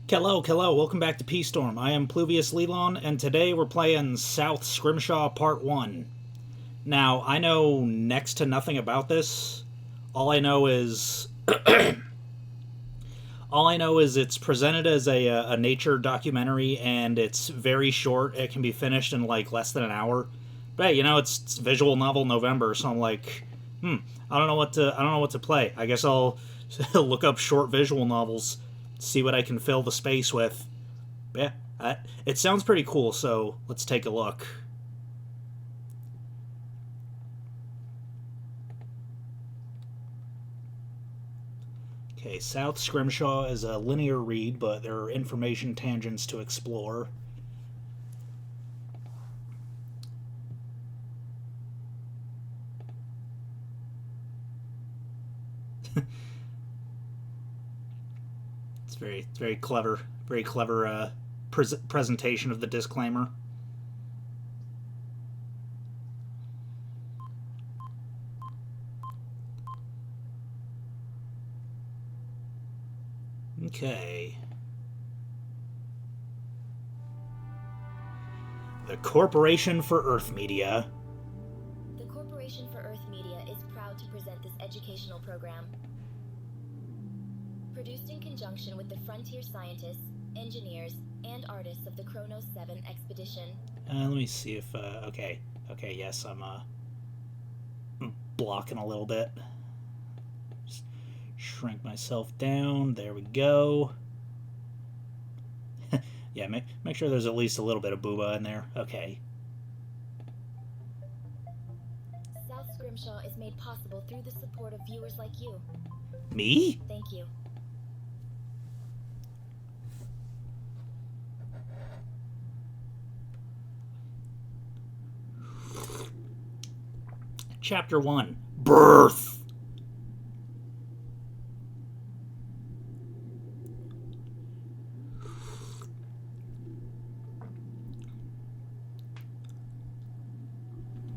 Hello, welcome back to P-Storm. I am Pluvius Lilon, and today we're playing South Scrimshaw Part 1. Now, I know next to nothing about this. All I know is it's presented as a nature documentary, and it's very short. It can be finished in like less than an hour. But hey, it's Visual Novel November, so I'm like, I don't know what to play. I guess I'll look up short visual novels, see what I can fill the space with. Yeah, it sounds pretty cool, so let's take a look. Okay, South Scrimshaw is a linear read, but there are information tangents to explore. It's very clever, presentation of the disclaimer. Okay. The Corporation for Earth Media. The Corporation for Earth Media is proud to present this educational program. Produced in conjunction with the frontier scientists, engineers, and artists of the Kronos 7 expedition. Let me see if, okay, yes, I'm blocking a little bit. Just shrink myself down, there we go. Yeah, make sure there's at least a little bit of booba in there, okay. South Scrimshaw is made possible through the support of viewers like you. Me? Thank you. Chapter 1. Birth!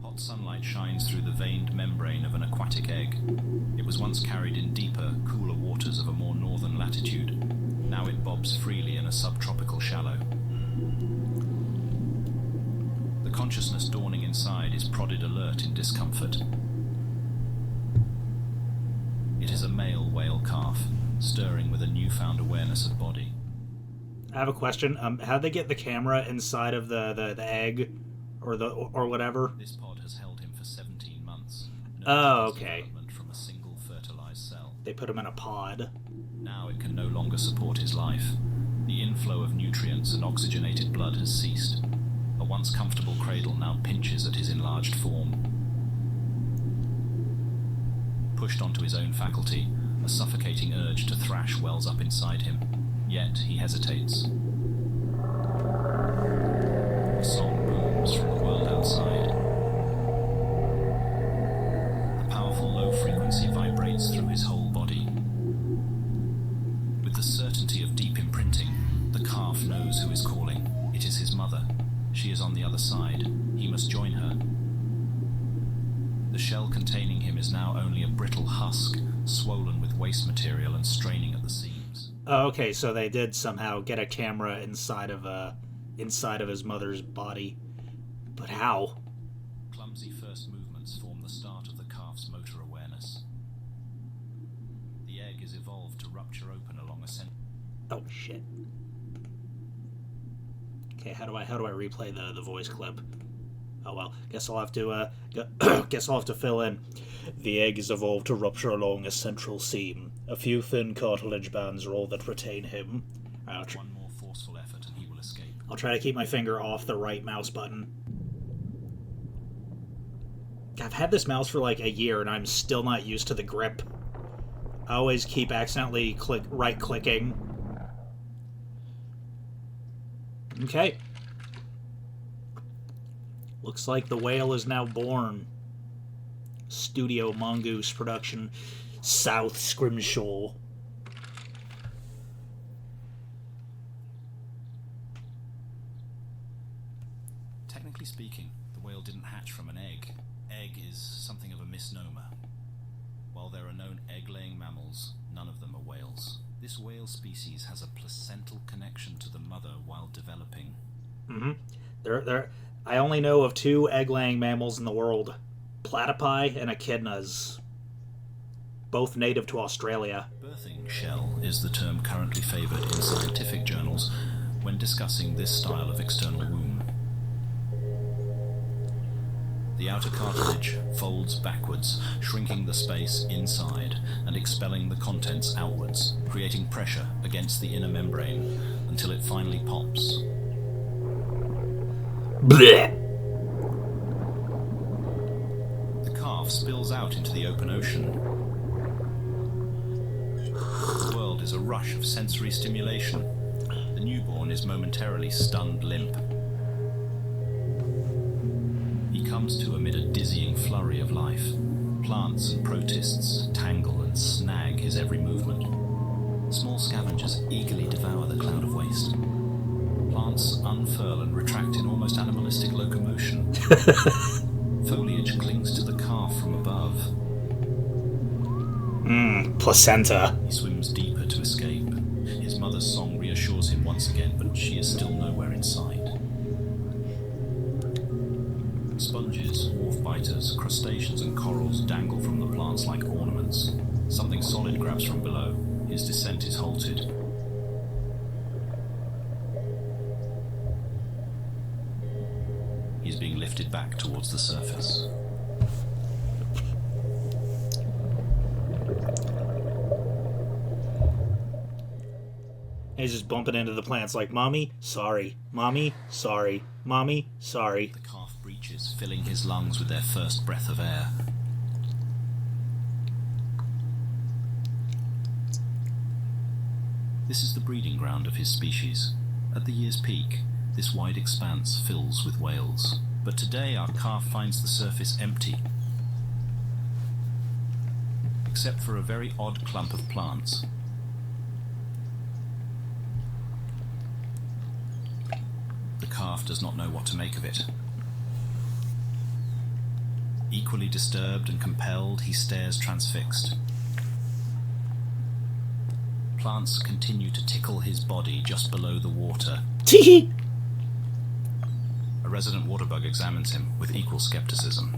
Hot sunlight shines through the veined membrane of an aquatic egg. It was once carried in deeper, cooler waters of a more northern latitude. Now it bobs freely in a subtropical shallow. The consciousness dawning inside is prodded alert in discomfort. It is a male whale calf, stirring with a newfound awareness of body. I have a question. How'd they get the camera inside of the egg or whatever? This pod has held him for 17 months. Oh, okay. Development from a single fertilized cell. They put him in a pod. Now it can no longer support his life. The inflow of nutrients and oxygenated blood has ceased. A once comfortable cradle now pinches at his enlarged form. Pushed onto his own faculty, a suffocating urge to thrash wells up inside him. Yet he hesitates. A song booms from the world outside. The powerful low frequency vibrates through his whole body. With the certainty of deep imprinting, the calf knows who is calling. It is his mother. She is on the other side. He must join her. The shell containing him is now only a brittle husk, swollen with waste material and straining at the seams. Oh, okay, so they did somehow get a camera inside of his mother's body. But how? Clumsy first movements form the start of the calf's motor awareness. The egg is evolved to rupture open along a Oh shit. Okay, how do I replay the voice clip? Oh well, guess I'll have to fill in. The egg is evolved to rupture along a central seam. A few thin cartilage bands are all that retain him. One more forceful effort and he will escape. I'll try to keep my finger off the right mouse button. I've had this mouse for like a year and I'm still not used to the grip. I always keep accidentally right-clicking. Okay. Looks like the whale is now born. Studio Mongoose production. South Scrimshaw. Technically speaking, the whale didn't hatch from an egg. Egg is something of a misnomer. While there are known egg-laying mammals, none of them are whales. This whale species has a placental connection to the mother while developing. I only know of 2 egg-laying mammals in the world, platypi and echidnas, both native to Australia. Birthing shell is the term currently favoured in scientific journals when discussing this style of external womb. The outer cartilage folds backwards, shrinking the space inside and expelling the contents outwards, creating pressure against the inner membrane until it finally pops. Blech. The calf spills out into the open ocean. The world is a rush of sensory stimulation. The newborn is momentarily stunned limp. He comes to amid a dizzying flurry of life. Plants and protists tangle and snag his every movement. Small scavengers eagerly devour the cloud of waste. Plants unfurl and retract in almost animalistic locomotion. Foliage clings to the calf from above. Placenta. He swims deeper to escape. His mother's song reassures him once again, but she is still nowhere in sight. Sponges, wharf biters, crustaceans and corals dangle from the plants like ornaments. Something solid grabs from below. His descent is halted. He's being lifted back towards the surface. He's just bumping into the plants like, Mommy, sorry. Mommy, sorry. Mommy, sorry. The calf breaches, filling his lungs with their first breath of air. This is the breeding ground of his species. At the year's peak, this wide expanse fills with whales. But today our calf finds the surface empty, except for a very odd clump of plants. The calf does not know what to make of it. Equally disturbed and compelled, he stares transfixed. Plants continue to tickle his body just below the water. Tee. A resident waterbug examines him with equal skepticism.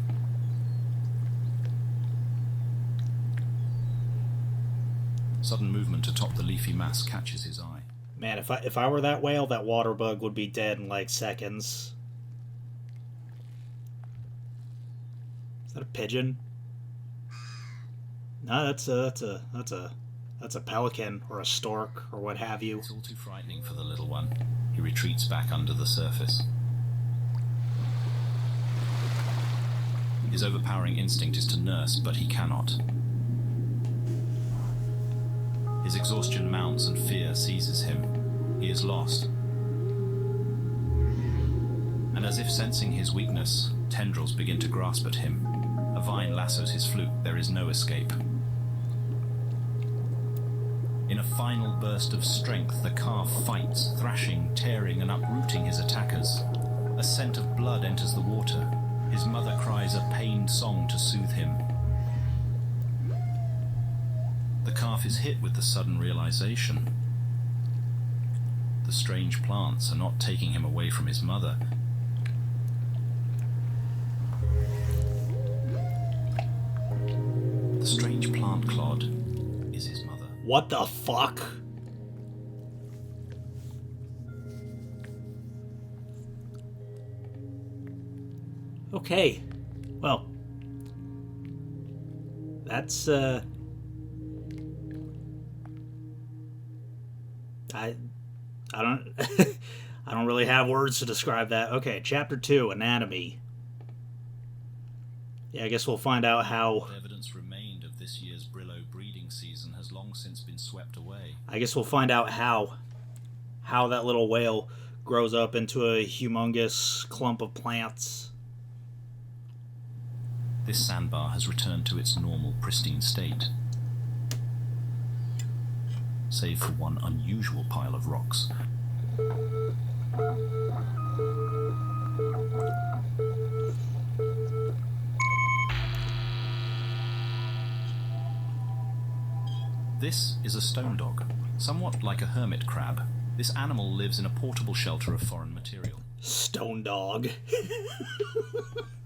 Sudden movement atop the leafy mass catches his eye. Man, if I were that whale, that water bug would be dead in like seconds. Is that a pigeon? No, that's a pelican or a stork or what have you. It's all too frightening for the little one. He retreats back under the surface. His overpowering instinct is to nurse, but he cannot. His exhaustion mounts and fear seizes him. He is lost. And as if sensing his weakness, tendrils begin to grasp at him. A vine lassos his flute. There is no escape. In a final burst of strength, the calf fights, thrashing, tearing, and uprooting his attackers. A scent of blood enters the water. His mother cries a pained song to soothe him. The calf is hit with the sudden realization. The strange plants are not taking him away from his mother. The strange plant clod is his mother. What the fuck? Okay. Well. That's, I don't I don't really have words to describe that. Okay, chapter 2, anatomy. Yeah, I guess we'll find out how What evidence remained of this year's Brillo breeding season has long since been swept away. I guess we'll find out how that little whale grows up into a humongous clump of plants. This sandbar has returned to its normal, pristine state, save for one unusual pile of rocks. This is a stone dog, Somewhat like a hermit crab, this animal lives in a portable shelter of foreign material. Stone dog.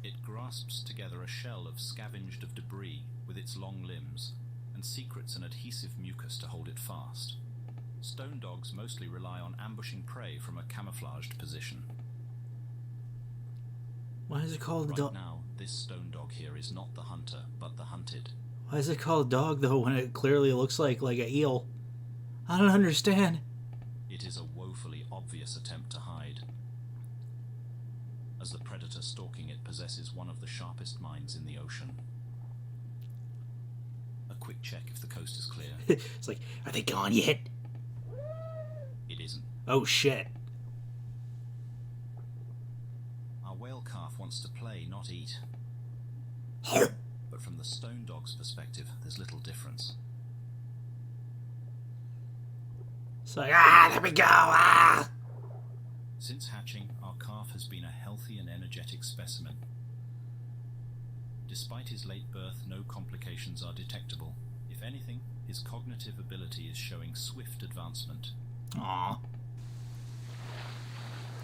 It grasps together a shell of scavenged of debris with its long limbs, and secretes an adhesive mucus to hold it fast. Stone dogs mostly rely on ambushing prey from a camouflaged position. Why is it called a Right dog? now, this stone dog here is not the hunter, but the hunted. Why is it called dog, though, when it clearly looks like an eel? I don't understand. It is a woefully obvious attempt to hide, as the predator stalking it possesses one of the sharpest minds in the ocean. A quick check if the coast is clear. It's like, are they gone yet? It isn't. Oh, shit. Our whale calf wants to play, not eat. But from the stone dog's perspective, there's little difference. It's like, there we go, Since hatching, our calf has been a healthy and energetic specimen. Despite his late birth, no complications are detectable. If anything, his cognitive ability is showing swift advancement. Aw.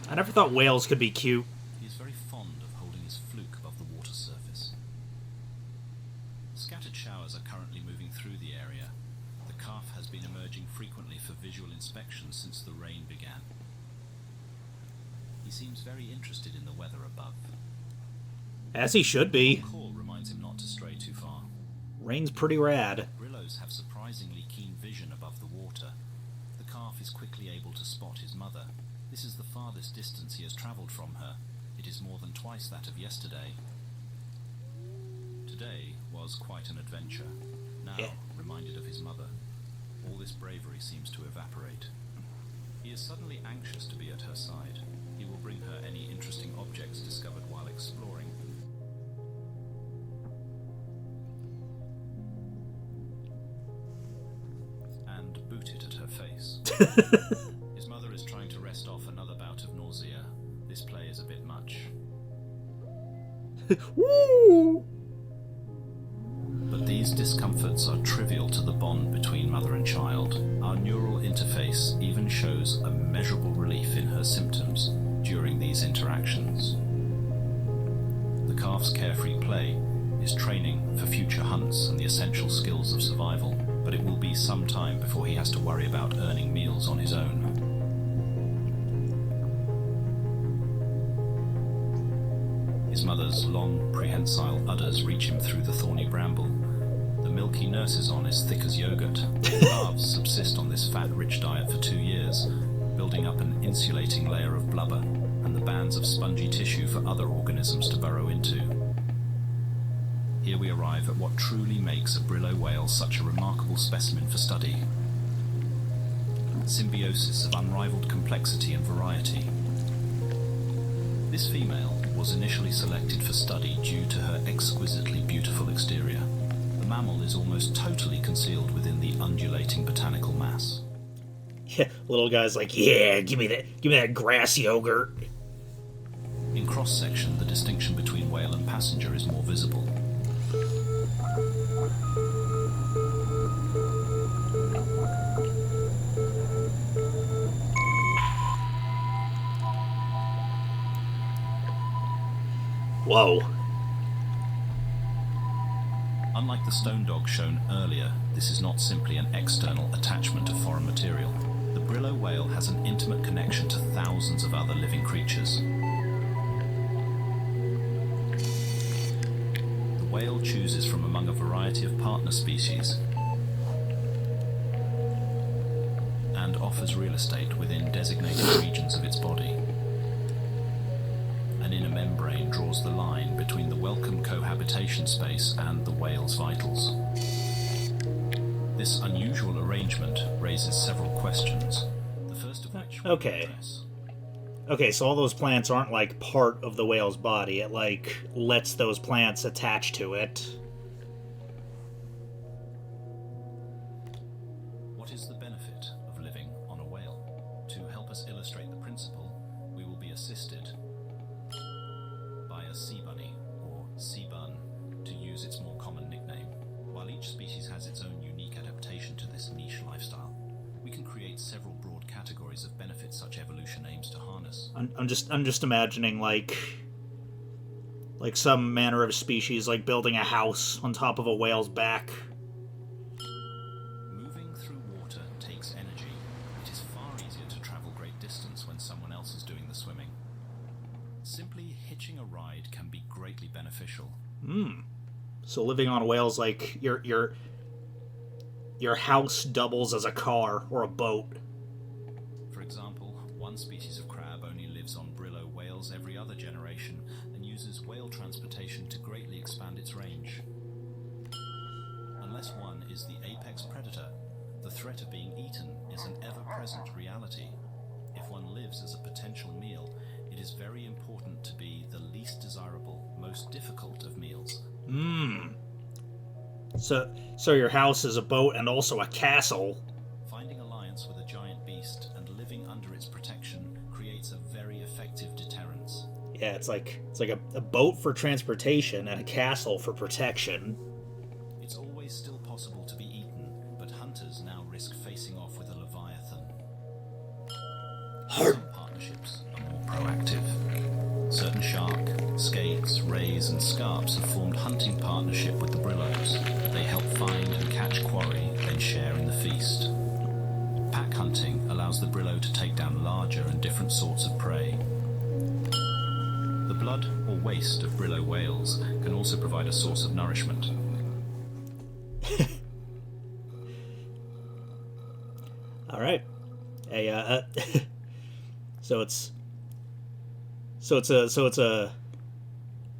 I never thought whales could be cute. He is very fond of holding his fluke above the water surface. Scattered showers are currently moving through the area. The calf has been emerging frequently for visual inspection since the rain began. He seems very interested in the weather above. As he should be. The call reminds him not to stray too far. Rain's pretty rad. Brillows have surprisingly keen vision above the water. The calf is quickly able to spot his mother. This is the farthest distance he has travelled from her. It is more than twice that of yesterday. Today was quite an adventure. Now, reminded of his mother, all this bravery seems to evaporate. He is suddenly anxious to be at her side. He will bring her any interesting objects discovered while exploring. And boot it at her face. His mother is trying to rest off another bout of nausea. This play is a bit much. Woo! But these discomforts are trivial to the bond between mother and child. Our neural interface even shows a measurable relief in her symptoms during these interactions. The calf's carefree play is training for future hunts and the essential skills of survival, but it will be some time before he has to worry about earning meals on his own. His mother's long, prehensile udders reach him through the thorny bramble. The milk he nurses on is thick as yogurt. Calves subsist on this fat-rich diet for 2 years, building up an insulating layer of blubber and the bands of spongy tissue for other organisms to burrow into. Here we arrive at what truly makes a Brillo whale such a remarkable specimen for study. Symbiosis of unrivaled complexity and variety. This female was initially selected for study due to her exquisitely beautiful exterior. The mammal is almost totally concealed within the undulating botanical mass. Yeah, little guy's like, yeah, give me that grass yogurt. In cross-section, the distinction between whale and passenger is more visible. Whoa. Unlike the stone dog shown earlier, this is not simply an external attachment of foreign material. The Brillo whale has an intimate connection to thousands of other living creatures. The whale chooses from among a variety of partner species and offers real estate within designated regions of its body. An inner membrane draws the line between the welcome cohabitation space and the whale's vitals. This unusual arrangement raises several questions, the first of which we'll address. Okay, so all those plants aren't like part of the whale's body. It like lets those plants attach to it. What is the benefit of living on a whale? To help us illustrate the principle, we will be assisted by a sea bunny, or sea bun, to use its more common nickname. While each species has its own unique adaptation to this niche lifestyle, we can indicates several broad categories of benefits such evolution aims to harness. I'm just imagining like some manner of species like building a house on top of a whale's back. Moving through water takes energy. It is far easier to travel great distance when someone else is doing the swimming. Simply hitching a ride can be greatly beneficial. So living on a whale's like your house doubles as a car or a boat. For example, one species of crab only lives on Brillo whales every other generation and uses whale transportation to greatly expand its range. Unless one is the apex predator, the threat of being eaten is an ever-present reality. If one lives as a potential meal, it is very important to be the least desirable, most difficult of meals. So your house is a boat and also a castle. Finding alliance with a giant beast and living under its protection creates a very effective deterrence. Yeah, it's like a boat for transportation and a castle for protection. It's always still possible to be eaten, but hunters now risk facing off with a leviathan. Some partnerships are more proactive. Certain shark, skates, rays and scarps have formed hunting partnership with the Brillos. They help find and catch quarry, then share in the feast. Pack hunting allows the Brillo to take down larger and different sorts of prey. The blood or waste of Brillo whales can also provide a source of nourishment. All right. Hey, so it's a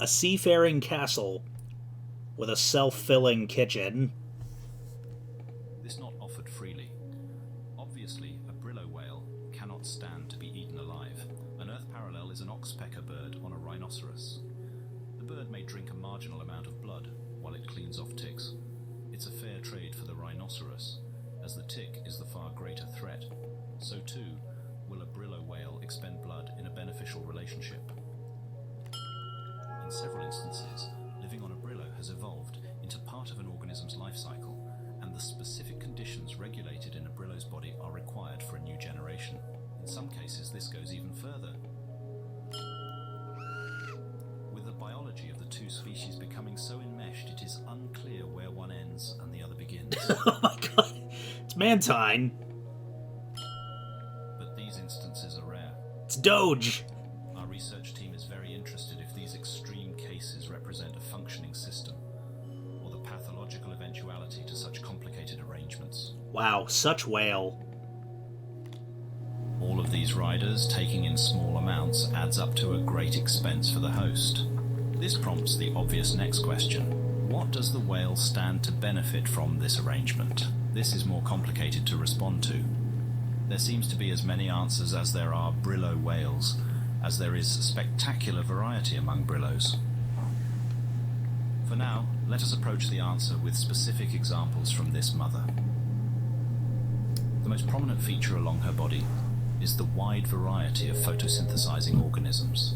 seafaring castle with a self-filling kitchen. This not offered freely. Obviously, a Brillo whale cannot stand to be eaten alive. An Earth parallel is an oxpecker bird on a rhinoceros. The bird may drink a marginal amount of blood while it cleans off ticks. It's a fair trade for the rhinoceros, as the tick is the far greater threat. So too, will a Brillo whale expend blood in a beneficial relationship. In several instances, living on a Brillo has evolved into part of an organism's life cycle, and the specific conditions regulated in a Brillo's body are required for a new generation. In some cases, this goes even further. With the biology of the two species becoming so enmeshed, it is unclear where one ends and the other begins. Oh my god, it's Mantine. But these instances are rare. It's Doge. Our research team is very interested if these extreme cases represent a functioning system, or the pathological eventuality to such complicated arrangements. Wow, such whale. All of these riders taking in small amounts adds up to a great expense for the host. This prompts the obvious next question. What does the whale stand to benefit from this arrangement? This is more complicated to respond to. There seems to be as many answers as there are Brillo whales, as there is spectacular variety among Brillos. For now, let us approach the answer with specific examples from this mother. The most prominent feature along her body is the wide variety of photosynthesizing organisms.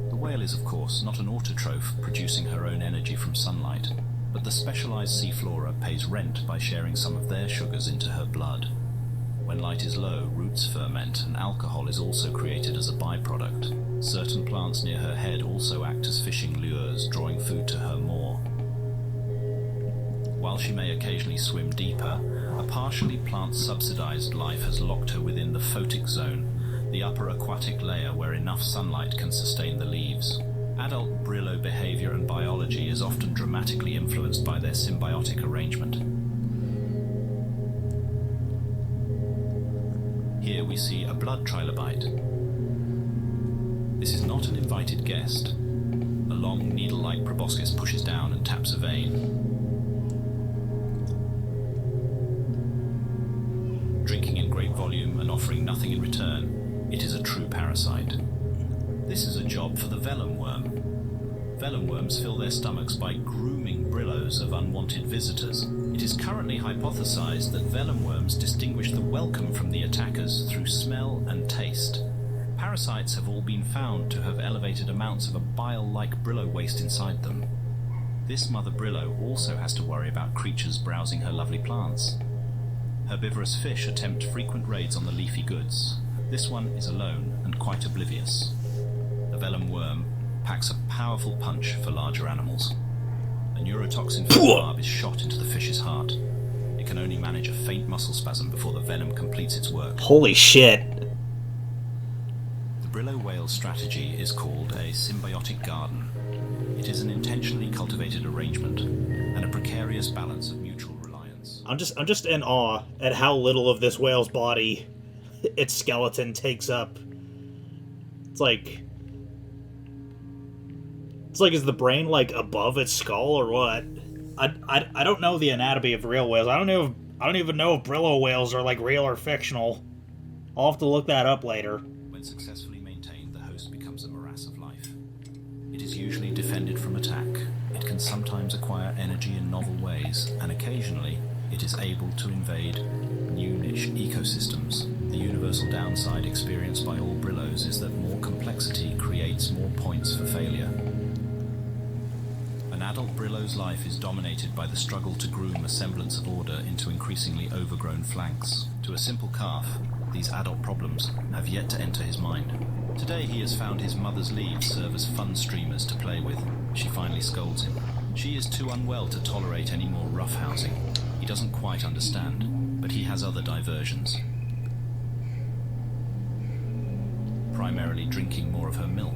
The whale is, of course, not an autotroph producing her own energy from sunlight, but the specialized seaflora pays rent by sharing some of their sugars into her blood. When light is low, roots ferment, and alcohol is also created as a byproduct. Certain plants near her head also act as fishing lures, drawing food to her maw. While she may occasionally swim deeper, a partially plant-subsidized life has locked her within the photic zone, the upper aquatic layer where enough sunlight can sustain the leaves. Adult Brillo behavior and biology is often dramatically influenced by their symbiotic arrangement. Here we see a blood trilobite. This is not an invited guest. A long needle-like proboscis pushes down and taps a vein. Drinking in great volume and offering nothing in return, it is a true parasite. This is a job for the vellum worm. Vellum worms fill their stomachs by grooming Brillos of unwanted visitors. It is currently hypothesized that vellum worms distinguish the welcome from the attackers through smell and taste. Parasites have all been found to have elevated amounts of a bile-like Brillo waste inside them. This mother Brillo also has to worry about creatures browsing her lovely plants. Herbivorous fish attempt frequent raids on the leafy goods. This one is alone and quite oblivious. The vellum worm packs a powerful punch for larger animals. A neurotoxin-filled barb is shot into the fish's heart. It can only manage a faint muscle spasm before the venom completes its work. Holy shit. The Brillo whale's strategy is called a symbiotic garden. It is an intentionally cultivated arrangement and a precarious balance of mutual reliance. I'm just in awe at how little of this whale's body its skeleton takes up. It's like, is the brain, like, above its skull or what? I don't know the anatomy of real whales. I don't even know if Brillo whales are, like, real or fictional. I'll have to look that up later. When successfully maintained, the host becomes a morass of life. It is usually defended from attack. It can sometimes acquire energy in novel ways, and occasionally it is able to invade new niche ecosystems. The universal downside experienced by all Brillos is that more complexity creates more points for failure. An adult Brillo's life is dominated by the struggle to groom a semblance of order into increasingly overgrown flanks. To a simple calf, these adult problems have yet to enter his mind. Today he has found his mother's leaves serve as fun streamers to play with. She finally scolds him. She is too unwell to tolerate any more roughhousing. He doesn't quite understand, but he has other diversions. Primarily drinking more of her milk.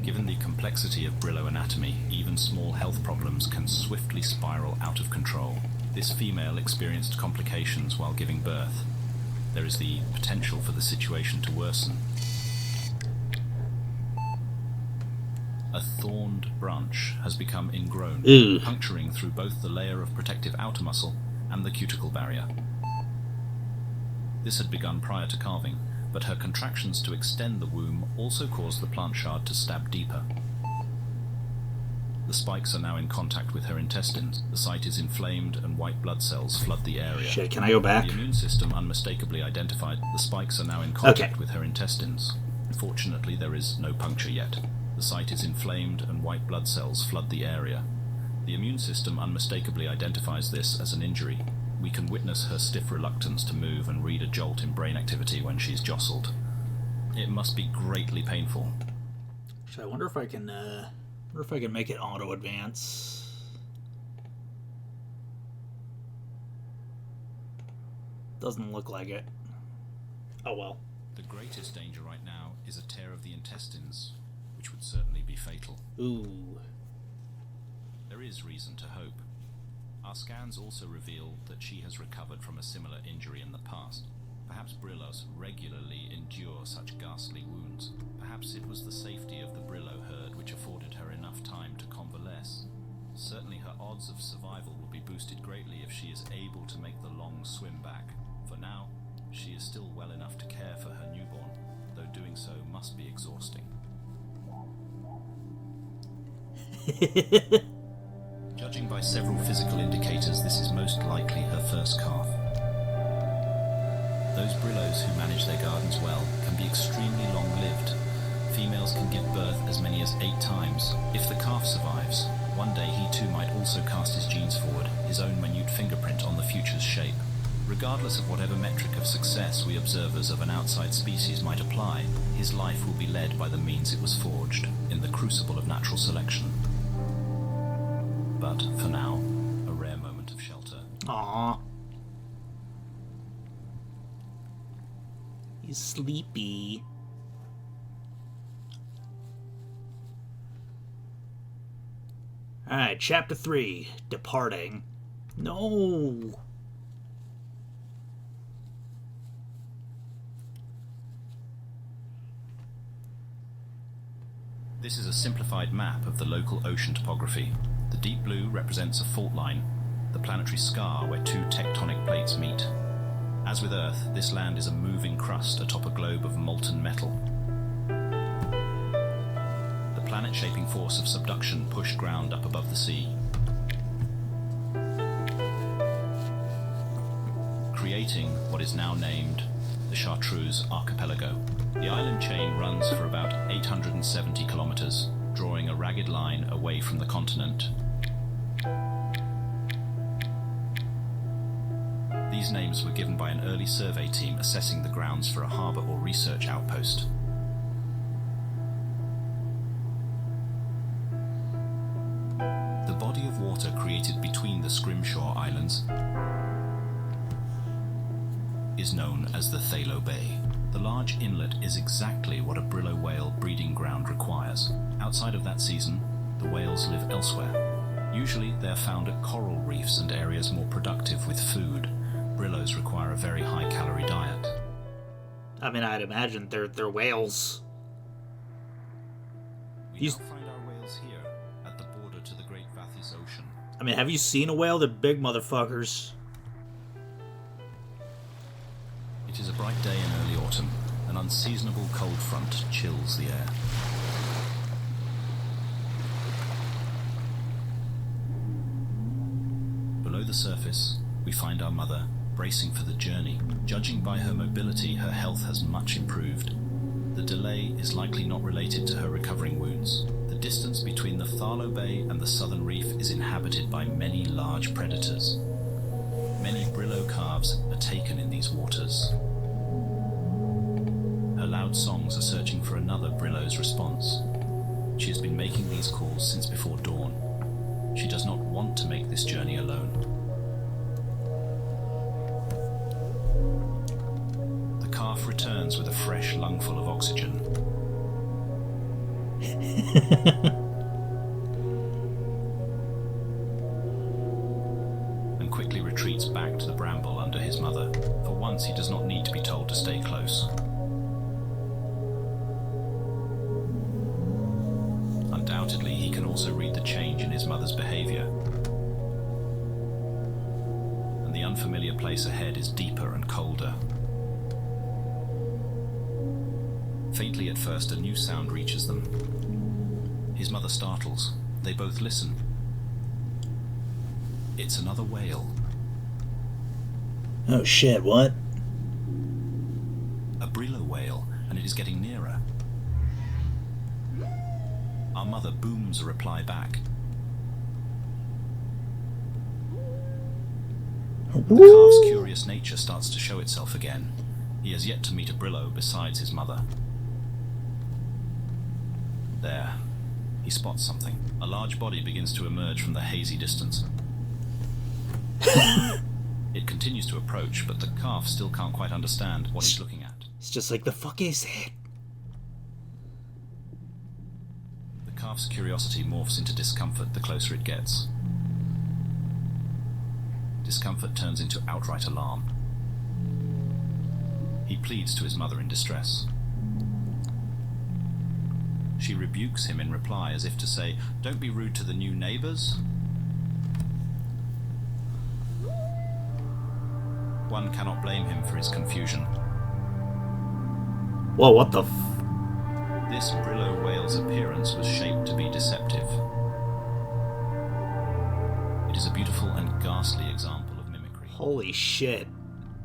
Given the complexity of Brillo anatomy, even small health problems can swiftly spiral out of control. This female experienced complications while giving birth. There is the potential for the situation to worsen. A thorned branch has become ingrown, puncturing through both the layer of protective outer muscle and the cuticle barrier. This had begun prior to calving, but her contractions to extend the womb also caused the plant shard to stab deeper. The spikes are now in contact with her intestines. The site is inflamed and white blood cells flood the area. Shit, can I go back? The immune system unmistakably identified the spikes are now in contact with her intestines. Fortunately, there is no puncture yet. The site is inflamed and white blood cells flood the area. The immune system unmistakably identifies this as an injury. We can witness her stiff reluctance to move and read a jolt in brain activity when she's jostled. It must be greatly painful. I wonder if I can make it auto advance. Doesn't look like it. Oh well. The greatest danger right now is a tear of the intestines, which would certainly be fatal. Ooh. There is reason to hope. Our scans also reveal that she has recovered from a similar injury in the past. Perhaps Brillos regularly endure such ghastly wounds. Perhaps it was the safety of the Brillo herd which afforded her enough time to convalesce. Certainly her odds of survival will be boosted greatly if she is able to make the long swim back. For now, she is still well enough to care for her newborn, though doing so must be exhausting. Judging by several physical indicators, this is most likely her first calf. Those Brillos who manage their gardens well can be extremely long-lived. Females can give birth as many as 8 times. If the calf survives, one day he too might also cast his genes forward, his own minute fingerprint on the future's shape. Regardless of whatever metric of success we observers of an outside species might apply, his life will be led by the means it was forged, in the crucible of natural selection. But, for now, a rare moment of shelter. Aww. He's sleepy. Alright, Chapter 3. Departing. No! This is a simplified map of the local ocean topography. The deep blue represents a fault line, the planetary scar where 2 tectonic plates meet. As with Earth, this land is a moving crust atop a globe of molten metal. The planet-shaping force of subduction pushed ground up above the sea, creating what is now named the Chartreuse Archipelago. The island chain runs for about 870 kilometers, drawing a ragged line away from the continent. These names were given by an early survey team assessing the grounds for a harbour or research outpost. The body of water created between the Scrimshaw Islands is known as the Thalo Bay. The large inlet is exactly what a brillo whale breeding ground requires. Outside of that season, the whales live elsewhere. Usually they are found at coral reefs and areas more productive with food. Brillos require a very high-calorie diet. I mean, I'd imagine they're whales. We now find our whales here, at the border to the Great Vathis Ocean. I mean, have you seen a whale? They're big motherfuckers. It is a bright day in early autumn. An unseasonable cold front chills the air. Below the surface, we find our mother, bracing for the journey. Judging by her mobility, her health has much improved. The delay is likely not related to her recovering wounds. The distance between the Thalo Bay and the southern reef is inhabited by many large predators. Many brillo calves are taken in these waters. Her loud songs are searching for another brillo's response. She has been making these calls since before dawn. She does not want to make this journey alone. The calf returns with a fresh lungful of oxygen. And quickly retreats back to the bramble under his mother. For once, he does not need to be told to stay close. Undoubtedly, he can also read the change in his mother's behavior. And the unfamiliar place ahead is deeper and colder. Faintly at first, a new sound reaches them. His mother startles. They both listen. It's another whale. Oh shit, what? A brillo whale, and it is getting nearer. Our mother booms a reply back. The calf's curious nature starts to show itself again. He has yet to meet a brillo besides his mother. There. He spots something. A large body begins to emerge from the hazy distance. It continues to approach, but the calf still can't quite understand what he's looking at. It's just like, the fuck is it? The calf's curiosity morphs into discomfort the closer it gets. Discomfort turns into outright alarm. He pleads to his mother in distress. She rebukes him in reply, as if to say, "Don't be rude to the new neighbors." One cannot blame him for his confusion. Whoa, what the This brillo whale's appearance was shaped to be deceptive. It is a beautiful and ghastly example of mimicry. Holy shit.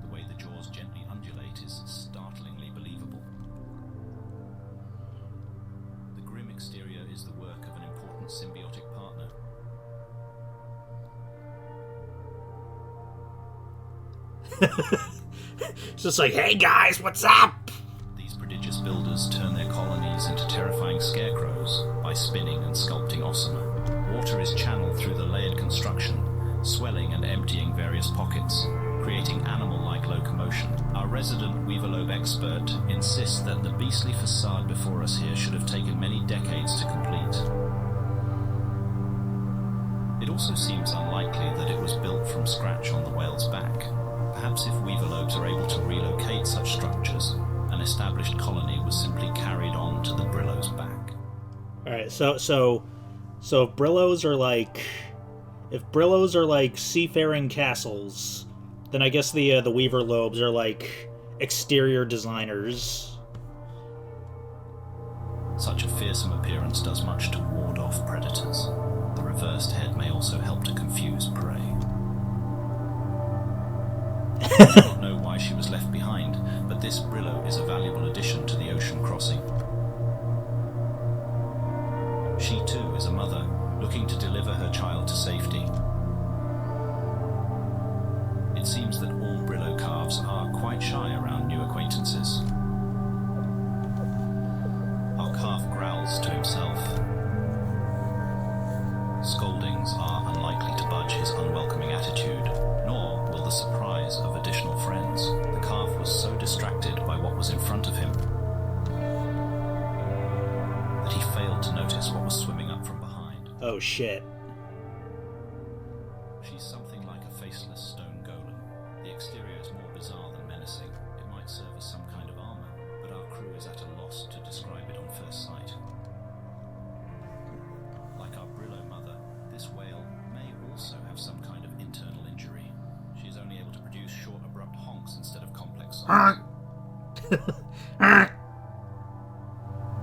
The way the jaws gently undulate is startlingly believable. The grim exterior is the work of an important symbiotic partner. It's just like, hey guys, what's up? These prodigious builders turn their colonies into terrifying scarecrows by spinning and sculpting ossamer. Water is channeled through the layered construction, swelling and emptying various pockets, creating animal-like locomotion. Our resident Weaverlobe expert insists that the beastly facade before us here should have taken many decades to complete. It also seems unlikely that it was built from scratch on the whale's back. Perhaps if Weaverlobes are able to relocate such structures, an established colony was simply carried on to the brillo's back. Alright, so if brillos are like seafaring castles, then I guess the Weaver lobes are like exterior designers. Such a fearsome appearance does much to ward off predators. The reversed head may also help to confuse prey. I do not know why she was left behind, but this brillo is a valuable addition to the ocean crossing. She too is a mother, looking to deliver her child to safety. It seems that all brillos quite shy around new acquaintances. Our calf growls to himself. Scoldings are unlikely to budge his unwelcoming attitude, nor will the surprise of additional friends. The calf was so distracted by what was in front of him that he failed to notice what was swimming up from behind. Oh shit. She's something like a faceless stone golem. The exterior is more bizarre than menacing. It might serve as some kind of armor, but our crew is at a loss to describe it on first sight. Like our Brillo mother, this whale may also have some kind of internal injury. She is only able to produce short, abrupt honks instead of complex songs.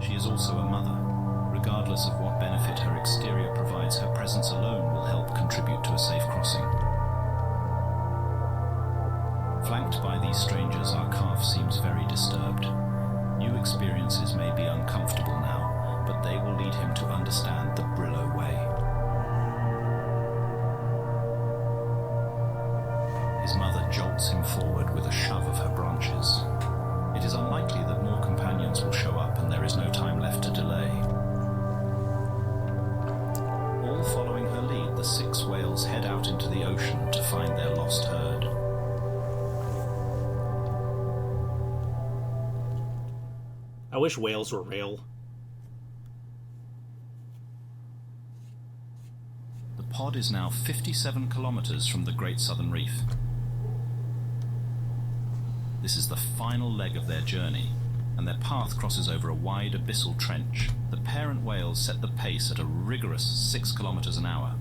She is also a mother. Regardless of what benefit her exterior provides, her presence alone will help contribute to a safe crossing. Flanked by these strangers, our calf seems very disturbed. New experiences may be uncomfortable now, but they will lead him to understand the Brillo way. His mother jolts him forward with a shove of her branches. It is unlikely that more companions will show up, and there is no time left to delay. All following her lead, the 6 whales head out into the ocean to find their lost herd. I wish whales were real. The pod is now 57 kilometers from the Great Southern Reef. This is the final leg of their journey, and their path crosses over a wide abyssal trench. The parent whales set the pace at a rigorous 6 kilometers an hour.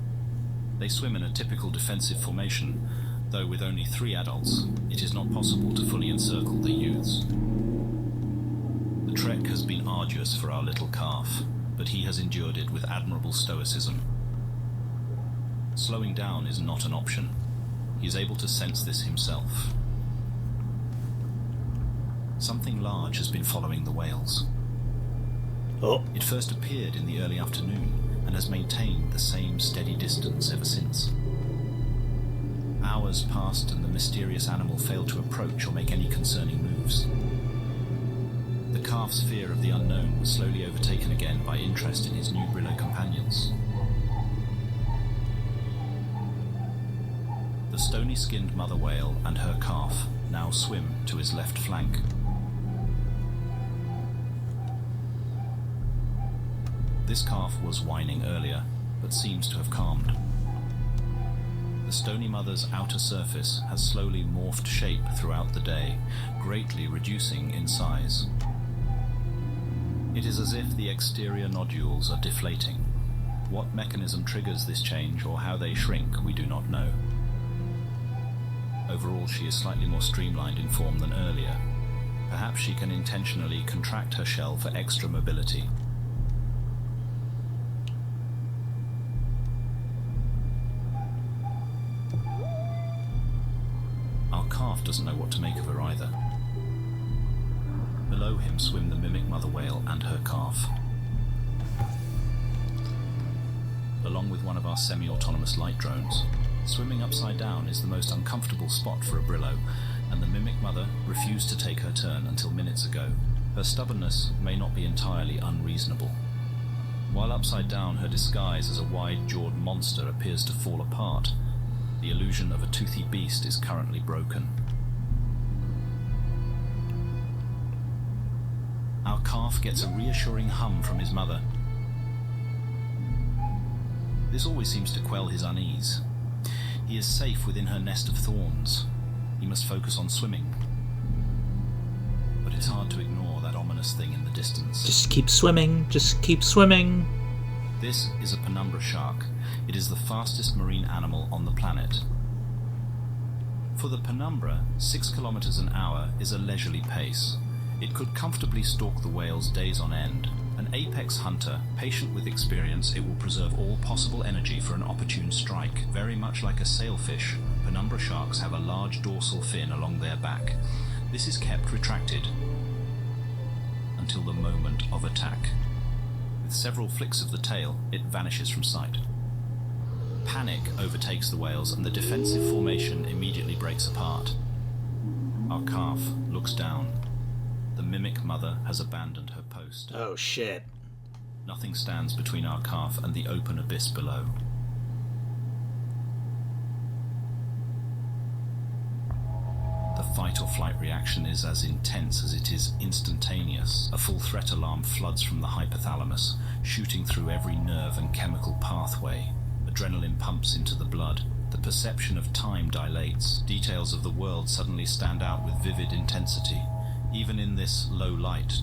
They swim in a typical defensive formation, though with only 3 adults, it is not possible to fully encircle the youths. The trek has been arduous for our little calf, but he has endured it with admirable stoicism. Slowing down is not an option. He is able to sense this himself. Something large has been following the whales. Oh. It first appeared in the early afternoon and has maintained the same steady distance ever since. Hours passed and the mysterious animal failed to approach or make any concerning moves. The calf's fear of the unknown was slowly overtaken again by interest in his new Brillo companions. The stony-skinned mother whale and her calf now swim to his left flank. This calf was whining earlier, but seems to have calmed. The stony mother's outer surface has slowly morphed shape throughout the day, greatly reducing in size. It is as if the exterior nodules are deflating. What mechanism triggers this change or how they shrink, we do not know. Overall, she is slightly more streamlined in form than earlier. Perhaps she can intentionally contract her shell for extra mobility. Our calf doesn't know what to make of her either. Below him swim the mimic mother whale and her calf. Along with one of our semi-autonomous light drones, swimming upside down is the most uncomfortable spot for a Brillo, and the mimic mother refused to take her turn until minutes ago. Her stubbornness may not be entirely unreasonable. While upside down, her disguise as a wide-jawed monster appears to fall apart. The illusion of a toothy beast is currently broken. Our calf gets a reassuring hum from his mother. This always seems to quell his unease. He is safe within her nest of thorns. He must focus on swimming. But it's hard to ignore that ominous thing in the distance. Just keep swimming. Just keep swimming. This is a penumbra shark. It is the fastest marine animal on the planet. For the penumbra, 6 kilometers an hour is a leisurely pace. It could comfortably stalk the whales days on end. An apex hunter, patient with experience, it will preserve all possible energy for an opportune strike. Very much like a sailfish, penumbra sharks have a large dorsal fin along their back. This is kept retracted until the moment of attack. With several flicks of the tail, it vanishes from sight. Panic overtakes the whales and the defensive formation immediately breaks apart. Our calf looks down. The mimic mother has abandoned her post. Oh shit. Nothing stands between our calf and the open abyss below. The fight or flight reaction is as intense as it is instantaneous. A full threat alarm floods from the hypothalamus, shooting through every nerve and chemical pathway. Adrenaline pumps into the blood. The perception of time dilates. Details of the world suddenly stand out with vivid intensity. Even in this low light,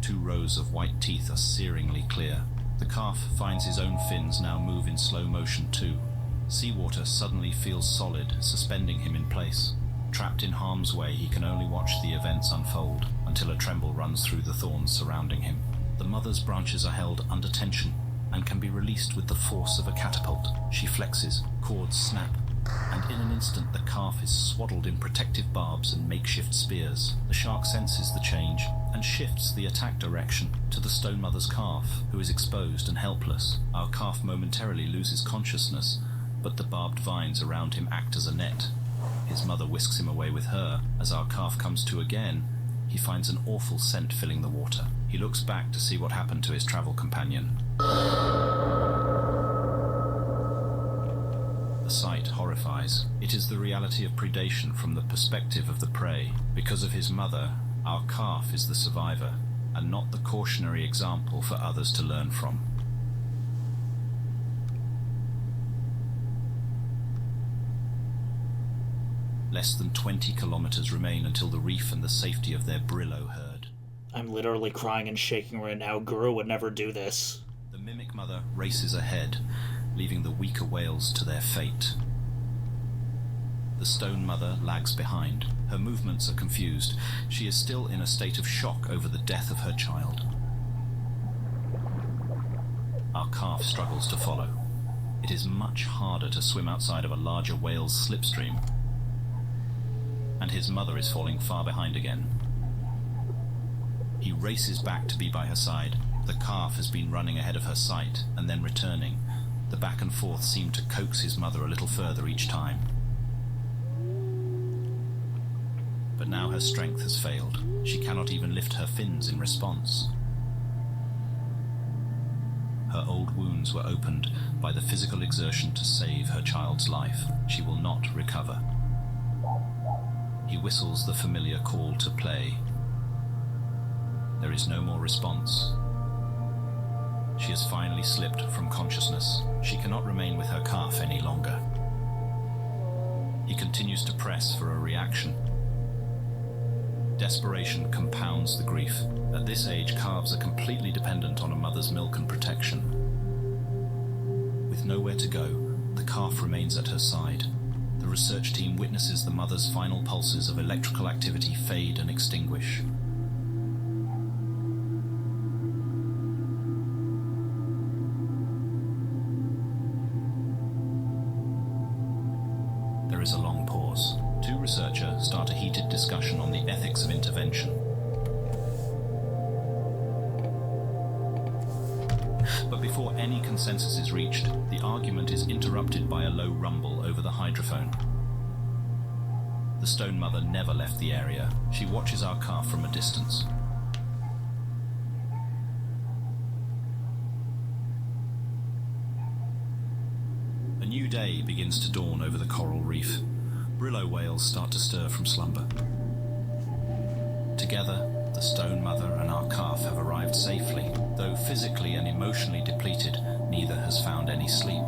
2 rows of white teeth are searingly clear. The calf finds his own fins now move in slow motion too. Seawater suddenly feels solid, suspending him in place. Trapped in harm's way, he can only watch the events unfold, until a tremble runs through the thorns surrounding him. The mother's branches are held under tension, and can be released with the force of a catapult. She flexes, cords snap, and in an instant the calf is swaddled in protective barbs and makeshift spears. The shark senses the change, and shifts the attack direction to the stone mother's calf, who is exposed and helpless. Our calf momentarily loses consciousness, but the barbed vines around him act as a net. His mother whisks him away with her. As our calf comes to again, he finds an awful scent filling the water. He looks back to see what happened to his travel companion. The sight horrifies. It is the reality of predation from the perspective of the prey. Because of his mother, our calf is the survivor, and not the cautionary example for others to learn from. Less than 20 kilometers remain until the reef and the safety of their Brillo herd. I'm literally crying and shaking right now. Guru would never do this. The mimic mother races ahead, leaving the weaker whales to their fate. The stone mother lags behind. Her movements are confused. She is still in a state of shock over the death of her child. Our calf struggles to follow. It is much harder to swim outside of a larger whale's slipstream, and his mother is falling far behind again. He races back to be by her side. The calf has been running ahead of her sight and then returning. The back and forth seem to coax his mother a little further each time. But now her strength has failed. She cannot even lift her fins in response. Her old wounds were opened by the physical exertion to save her child's life. She will not recover. He whistles the familiar call to play. There is no more response. She has finally slipped from consciousness. She cannot remain with her calf any longer. He continues to press for a reaction. Desperation compounds the grief. At this age, calves are completely dependent on a mother's milk and protection. With nowhere to go, the calf remains at her side. The research team witnesses the mother's final pulses of electrical activity fade and extinguish. There is a long pause. 2 researchers start a heated discussion on the ethics of intervention. But before any consensus is reached, the argument is interrupted by a low rumble over the hydrophone. The stone mother never left the area. She watches our calf from a distance. A new day begins to dawn over the coral reef. Brillo whales start to stir from slumber. Together, the stone mother and our calf have arrived safely. Though physically and emotionally depleted, neither has found any sleep.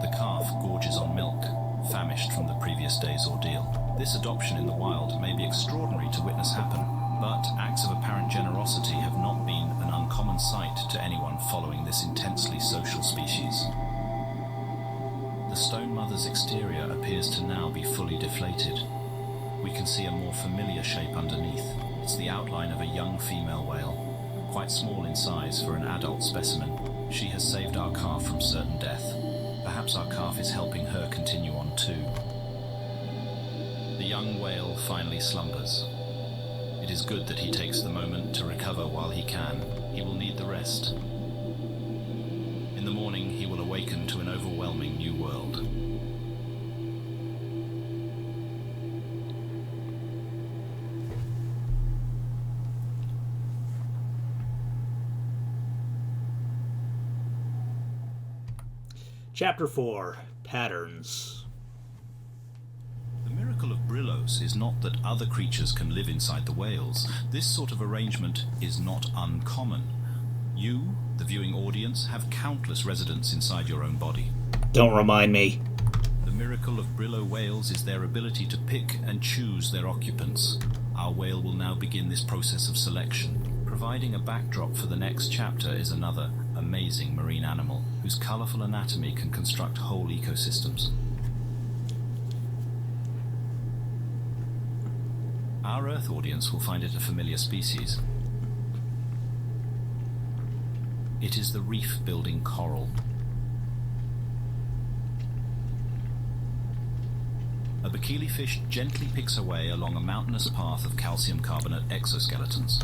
The calf gorges on milk, famished from the previous day's ordeal. This adoption in the wild may be extraordinary to witness happen, but acts of apparent generosity have not been an uncommon sight to anyone following this intensely social species. The stone mother's exterior appears to now be fully deflated. We can see a more familiar shape underneath. It's the outline of a young female whale, quite small in size for an adult specimen. She has saved our calf from certain death. Perhaps our calf is helping her continue on too. The young whale finally slumbers. It is good that he takes the moment to recover while he can. He will need the rest. In the morning, he will awaken to an overwhelming new world. Chapter 4, Patterns. The miracle of Brillos is not that other creatures can live inside the whales. This sort of arrangement is not uncommon. You, the viewing audience, have countless residents inside your own body. Don't remind me. The miracle of Brillo whales is their ability to pick and choose their occupants. Our whale will now begin this process of selection. Providing a backdrop for the next chapter is another amazing marine animal whose colourful anatomy can construct whole ecosystems. Our Earth audience will find it a familiar species. It is the reef-building coral. A bikini fish gently picks away along a mountainous path of calcium carbonate exoskeletons.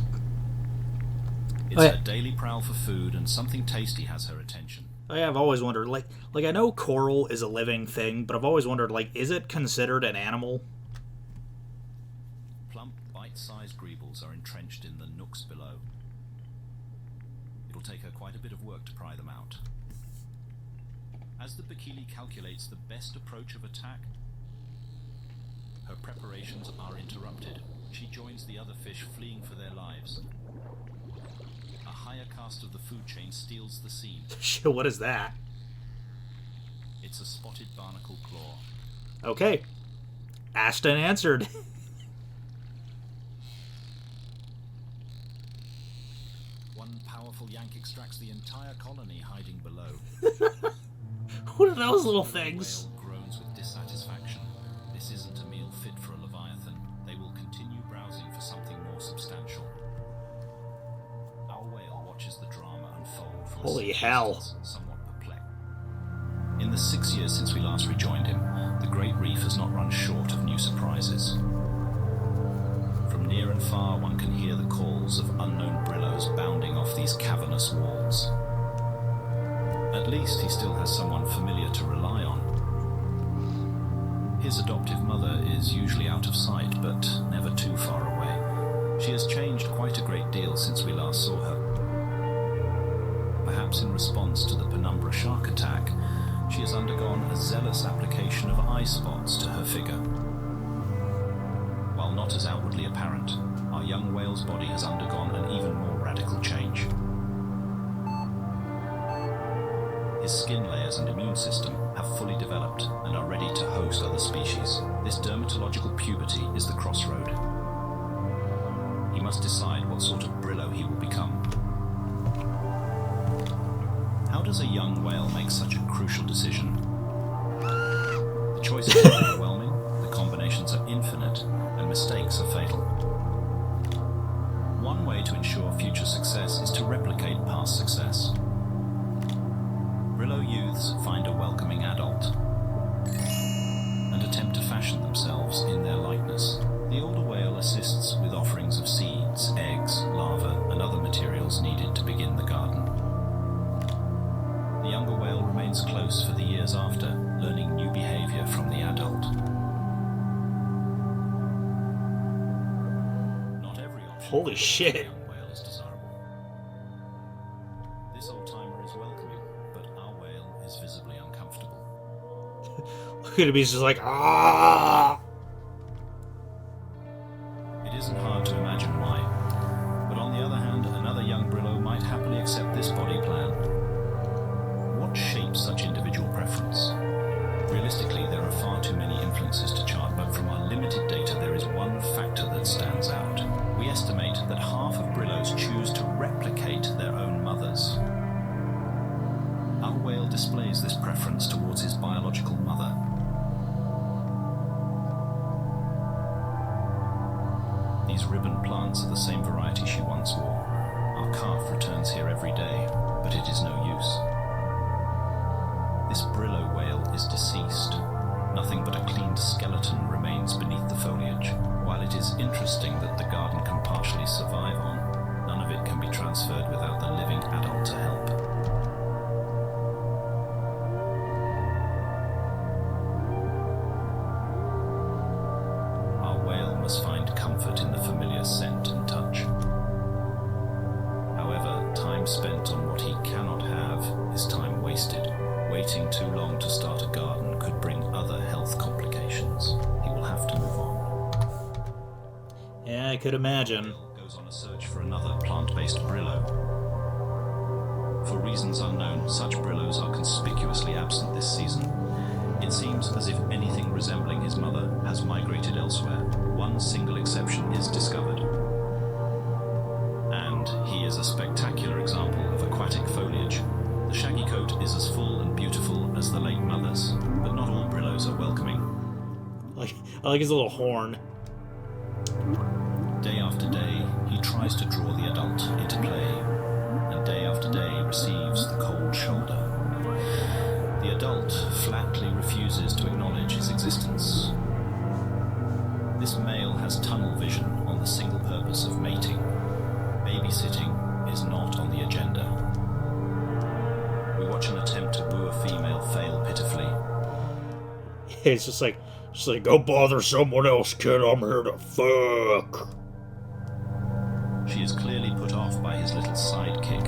It's her daily prowl for food, and something tasty has her attention. I've always wondered, like I know coral is a living thing, but I've always wondered, like, is it considered an animal? Plump, bite-sized greebles are entrenched in the nooks below. It'll take her quite a bit of work to pry them out. As the bikini calculates the best approach of attack, her preparations are interrupted. She joins the other fish fleeing for their lives. A higher caste of the food chain steals the scene. Shit, what is that? It's a spotted barnacle claw. Okay. Asked and answered. One powerful yank extracts the entire colony hiding below. What are those little things? The whale groans with dissatisfaction. This isn't a meal fit for a leviathan. They will continue browsing for something more substantial. Our whale watches the drama unfold from Holy hell. Somewhat perplexed. In the 6 years since we last rejoined him, the Great Reef has not run short of new surprises. From near and far, one can hear the calls of unknown brillos bounding off these cavernous walls. At least he still has someone familiar to rely on. His adoptive mother is usually out of sight, but never too far away. She has changed quite a great deal since we last saw her. Perhaps in response to the penumbra shark attack, she has undergone a zealous application of eye spots to her figure. While not as outwardly apparent, our young whale's body has undergone an even more radical change. His skin layers and immune system have fully developed and are ready to host other species. This dermatological puberty is the crossroad. He must decide what sort of Brillo he will become. How does a young whale make such a crucial decision? The choices are overwhelming, the combinations are infinite, and mistakes are fatal. One way to ensure future success is to replicate past success. Brillo youths find a welcoming adult and attempt to fashion themselves in their likeness. The older whale assists with offerings of seeds, eggs, larvae, and other materials needed to begin the garden. The younger whale remains close for the years after, learning new behavior from the adult. Not every option Holy shit. for a young whale is desirable. This old-timer is welcoming, but our whale is visibly uncomfortable. Look at him, he's just like, ah! It isn't hard to imagine why, but on the other hand, another young Brillo might happily accept this body plan. What shapes such individual preference? Realistically, there are far too many influences to chart, but from our limited data, there is one factor that stands out. We estimate that half of Brillos choose to replicate their own mothers. Our whale displays this preference towards his biological mother. These ribbon plants are the same variety she once wore. Our calf returns here every day, but it is no use. This Brillo whale is deceased. Nothing but a cleaned skeleton remains beneath the foliage. While it is interesting that the garden can partially survive on, none of it can be transferred without the living adult to help. Our whale must find comfort in the familiar scent and touch. However, time spent on what he cannot have is time wasted. Waiting too long I could imagine. Goes on a search for another plant-based Brillo. For reasons unknown, such Brillos are conspicuously absent this season. It seems as if anything resembling his mother has migrated elsewhere. One single exception is discovered. And he is a spectacular example of aquatic foliage. The shaggy coat is as full and beautiful as the late mother's, but not all Brillos are welcoming. I like his little horn. Day after day, he tries to draw the adult into play, and day after day receives the cold shoulder. The adult flatly refuses to acknowledge his existence. This male has tunnel vision on the single purpose of mating. Babysitting is not on the agenda. We watch an attempt to woo a female fail pitifully. It's just like, go bother someone else, kid, I'm here to fuck. She is clearly put off by his little sidekick,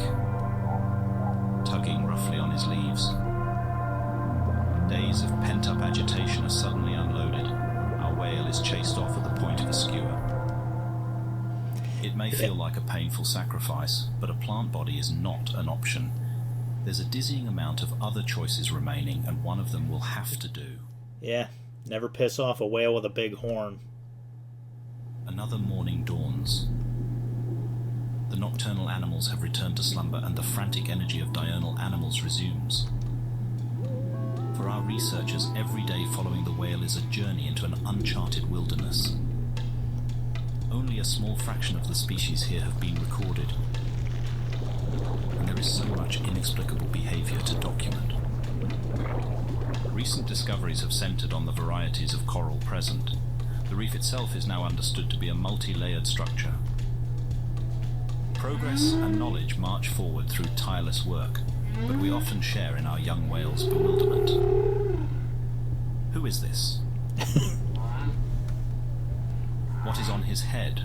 tugging roughly on his leaves. Days of pent-up agitation are suddenly unloaded. Our whale is chased off at the point of a skewer. It may feel like a painful sacrifice, but a plant body is not an option. There's a dizzying amount of other choices remaining, and one of them will have to do. Yeah, never piss off a whale with a big horn. Another morning dawns. The nocturnal animals have returned to slumber, and the frantic energy of diurnal animals resumes. For our researchers, every day following the whale is a journey into an uncharted wilderness. Only a small fraction of the species here have been recorded, and there is so much inexplicable behavior to document. Recent discoveries have centered on the varieties of coral present. The reef itself is now understood to be a multi-layered structure. Progress and knowledge march forward through tireless work, but we often share in our young whale's bewilderment. Who is this? What is on his head?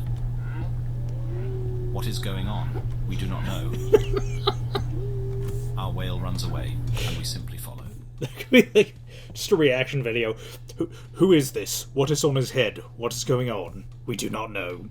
What is going on? We do not know. Our whale runs away, and we simply follow. That could be like just a reaction video. Who is this? What is on his head? What is going on? We do not know.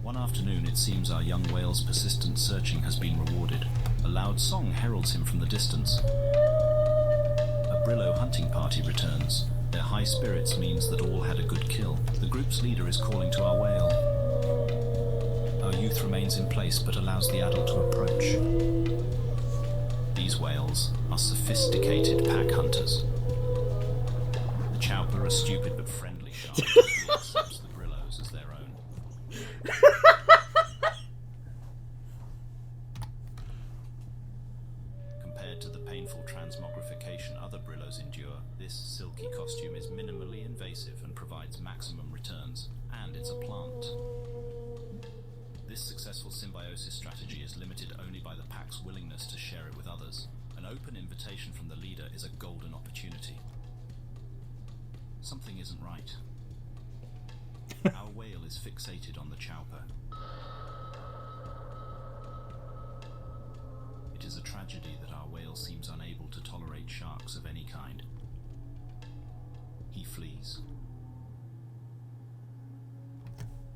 One afternoon, it seems our young whale's persistent searching has been rewarded. A loud song heralds him from the distance. A Brillo hunting party returns. Their high spirits means that all had a good kill. The group's leader is calling to our whale. Our youth remains in place but allows the adult to approach. These whales are sophisticated pack hunters. The chowper, a stupid but friendly shark, who accepts the Brillos as their own. Compared to the painful transmogrification other Brillos endure, this silky costume is minimally invasive and provides maximum returns, and it's a plant. This successful symbiosis strategy is limited only by the pack's willingness to share it with others. An open invitation from the leader is a golden opportunity. Something isn't right. Our whale is fixated on the chowper. It is a tragedy that our whale seems unable to tolerate sharks of any kind. He flees.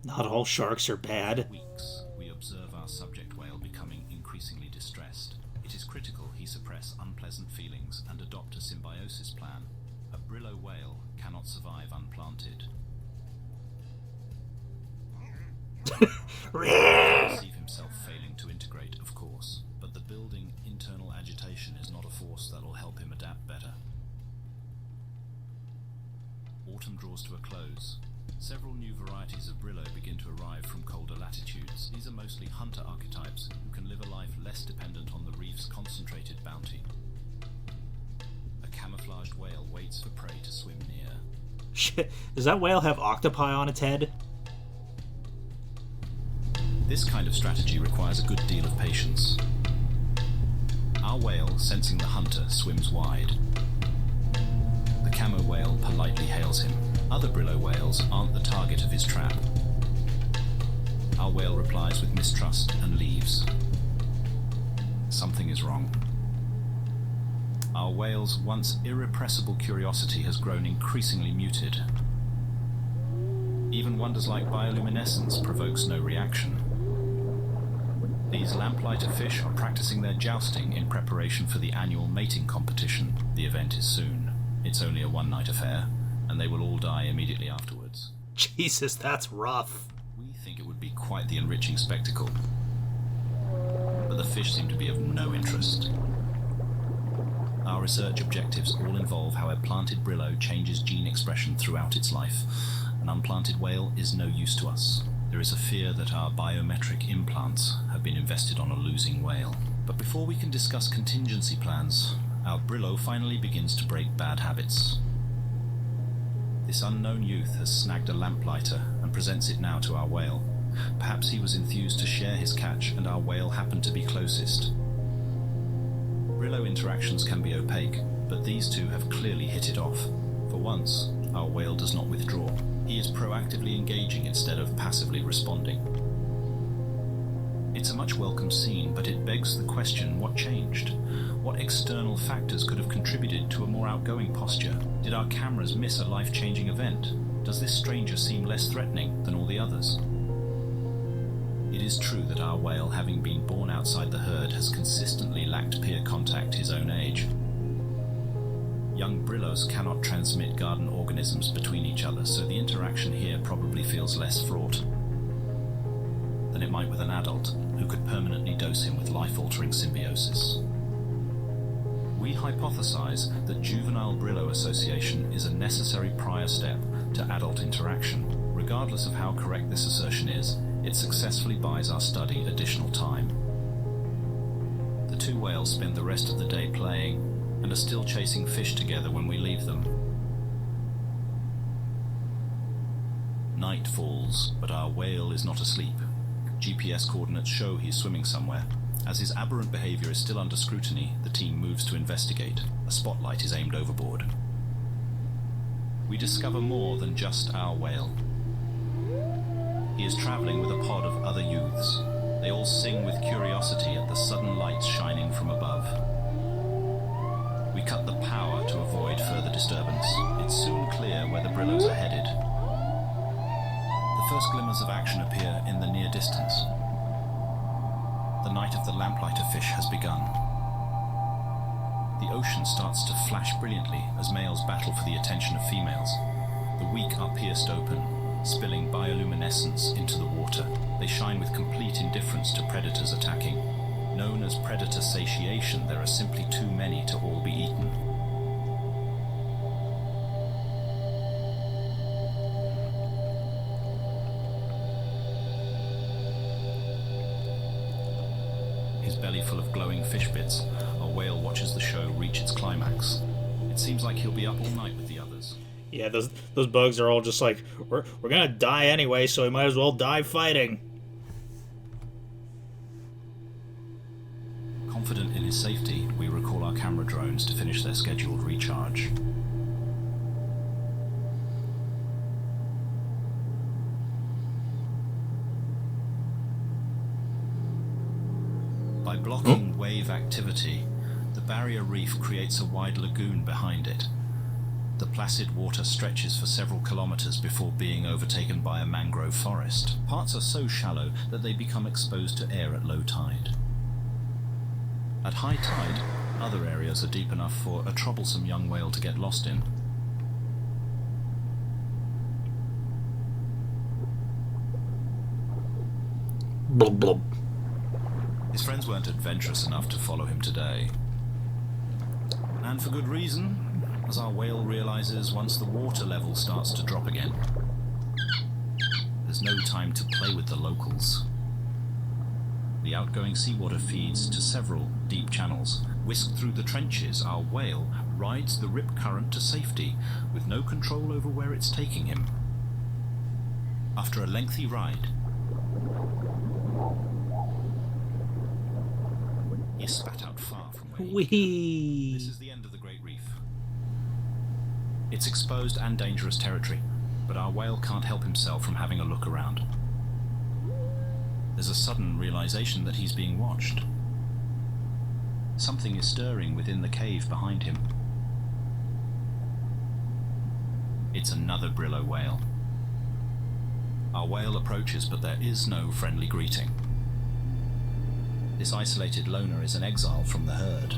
Not all sharks are bad. Weeks, we observe our subject whale becoming increasingly distressed. It is critical he suppress unpleasant feelings and adopt a symbiosis plan. A Brillo whale cannot survive unplanted. Perceive himself failing to integrate, of course, but the building internal agitation is not a force that will help him adapt better. Autumn draws to a close. Several new varieties of Brillo begin to arrive from colder latitudes. These are mostly hunter archetypes who can live a life less dependent on the reef's concentrated bounty. A camouflaged whale waits for prey to swim near. Shit, does that whale have octopi on its head? This kind of strategy requires a good deal of patience. Our whale, sensing the hunter, swims wide. The camo whale politely hails him. Other Brillo whales aren't the target of his trap. Our whale replies with mistrust and leaves. Something is wrong. Our whale's once irrepressible curiosity has grown increasingly muted. Even wonders like bioluminescence provokes no reaction. These lamplighter fish are practicing their jousting in preparation for the annual mating competition. The event is soon. It's only a one-night affair, and they will all die immediately afterwards. Jesus, that's rough. We think it would be quite the enriching spectacle, but the fish seem to be of no interest. Our research objectives all involve how a planted brillo changes gene expression throughout its life. An unplanted whale is no use to us. There is a fear that our biometric implants have been invested on a losing whale. But before we can discuss contingency plans, our brillo finally begins to break bad habits. This unknown youth has snagged a lamplighter and presents it now to our whale. Perhaps he was enthused to share his catch and our whale happened to be closest. Brillo interactions can be opaque, but these two have clearly hit it off. For once, our whale does not withdraw. He is proactively engaging instead of passively responding. It's a much welcome scene, but it begs the question, what changed? What external factors could have contributed to a more outgoing posture? Did our cameras miss a life-changing event? Does this stranger seem less threatening than all the others? It is true that our whale, having been born outside the herd, has consistently lacked peer contact his own age. Young brillos cannot transmit garden organisms between each other, so the interaction here probably feels less fraught than it might with an adult who could permanently dose him with life-altering symbiosis. We hypothesize that juvenile brillo association is a necessary prior step to adult interaction. Regardless of how correct this assertion is, it successfully buys our study additional time. The two whales spend the rest of the day playing, and are still chasing fish together when we leave them. Night falls, but our whale is not asleep. GPS coordinates show he's swimming somewhere. As his aberrant behavior is still under scrutiny, the team moves to investigate. A spotlight is aimed overboard. We discover more than just our whale. He is traveling with a pod of other youths. They all sing with curiosity at the sudden lights shining from above. We cut the power to avoid further disturbance. It's soon clear where the brillos are headed. The first glimmers of action appear in the near distance. The night of the lamplighter fish has begun. The ocean starts to flash brilliantly as males battle for the attention of females. The weak are pierced open, spilling bioluminescence into the water. They shine with complete indifference to predators attacking. Known as predator satiation, there are simply too many to all be eaten. His belly full of glowing fish bits, a whale watches the show reach its climax. It seems like he'll be up all night with the others. Yeah, those bugs are all just like, we're gonna die anyway, so we might as well die fighting. Confident in his safety, we recall our camera drones to finish their scheduled recharge. By blocking wave activity, the barrier reef creates a wide lagoon behind it. The placid water stretches for several kilometers before being overtaken by a mangrove forest. Parts are so shallow that they become exposed to air at low tide. At high tide, other areas are deep enough for a troublesome young whale to get lost in. Blub blub. His friends weren't adventurous enough to follow him today. And for good reason, as our whale realizes once the water level starts to drop again. There's no time to play with the locals. The outgoing seawater feeds to several deep channels. Whisked through the trenches, our whale rides the rip current to safety, with no control over where it's taking him. After a lengthy ride, he is spat out far from where he Whee! This is the end of the Great Reef. It's exposed and dangerous territory, but our whale can't help himself from having a look around. There's a sudden realization that he's being watched. Something is stirring within the cave behind him. It's another brillo whale. Our whale approaches, but there is no friendly greeting. This isolated loner is an exile from the herd.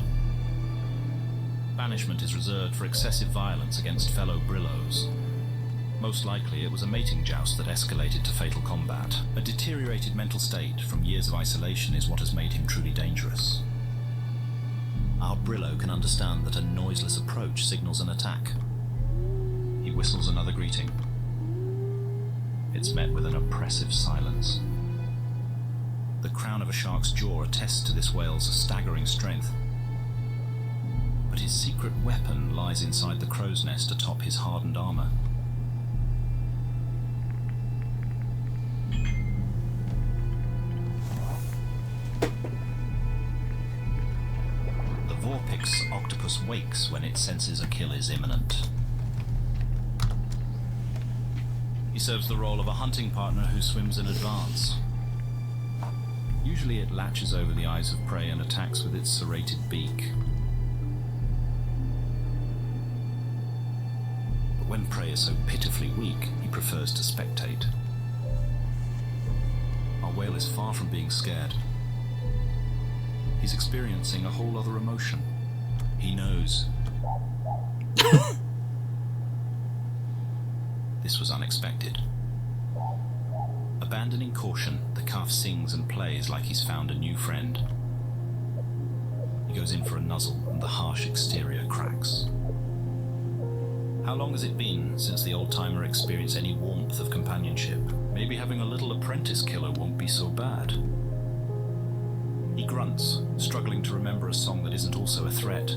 Banishment is reserved for excessive violence against fellow Brillos. Most likely it was a mating joust that escalated to fatal combat. A deteriorated mental state from years of isolation is what has made him truly dangerous. Our Brillo can understand that a noiseless approach signals an attack. He whistles another greeting. It's met with an oppressive silence. The crown of a shark's jaw attests to this whale's staggering strength. But his secret weapon lies inside the crow's nest atop his hardened armor. The Vorpix octopus wakes when it senses a kill is imminent. He serves the role of a hunting partner who swims in advance. Usually it latches over the eyes of prey and attacks with its serrated beak. But when prey is so pitifully weak, he prefers to spectate. Our whale is far from being scared. He's experiencing a whole other emotion. He knows. This was unexpected. Abandoning caution, the calf sings and plays like he's found a new friend. He goes in for a nuzzle and the harsh exterior cracks. How long has it been since the old-timer experienced any warmth of companionship? Maybe having a little apprentice killer won't be so bad. He grunts, struggling to remember a song that isn't also a threat.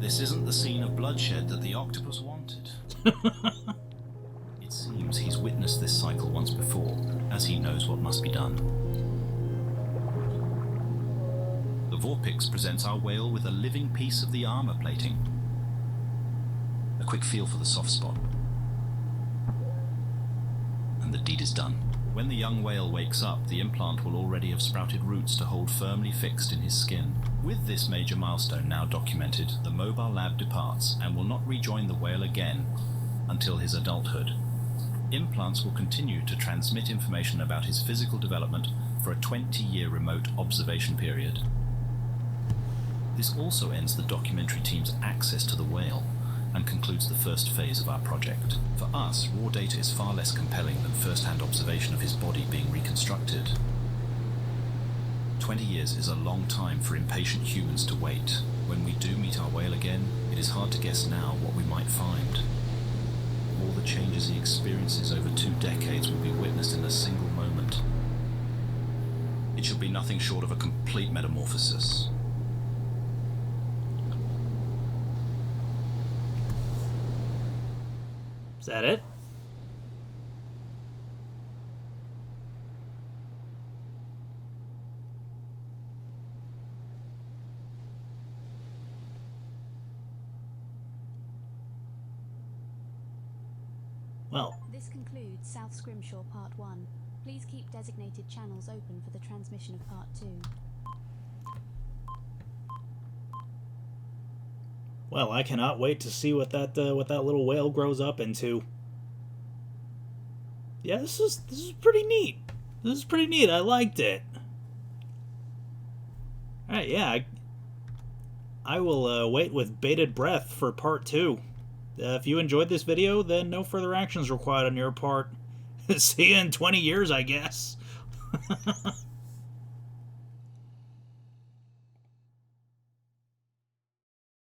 This isn't the scene of bloodshed that the octopus wanted. It seems he's witnessed this cycle once before, as he knows what must be done. The Vorpix presents our whale with a living piece of the armor plating. A quick feel for the soft spot. And the deed is done. When the young whale wakes up, the implant will already have sprouted roots to hold firmly fixed in his skin. With this major milestone now documented, the mobile lab departs and will not rejoin the whale again until his adulthood. Implants will continue to transmit information about his physical development for a 20-year remote observation period. This also ends the documentary team's access to the whale and concludes the first phase of our project. For us, raw data is far less compelling than first-hand observation of his body being reconstructed. 20 years is a long time for impatient humans to wait. When we do meet our whale again, it is hard to guess now what we might find. All the changes he experiences over 2 decades will be witnessed in a single moment. It should be nothing short of a complete metamorphosis. Is that it? Well, this concludes South Scrimshaw Part 1. Please keep designated channels open for the transmission of Part 2. well, I cannot wait to see what that little whale grows up into. Yeah, this is pretty neat. This is pretty neat. I liked it. All right, yeah. I will wait with bated breath for Part 2. If you enjoyed this video, then no further actions required on your part. See you in 20 years, I guess.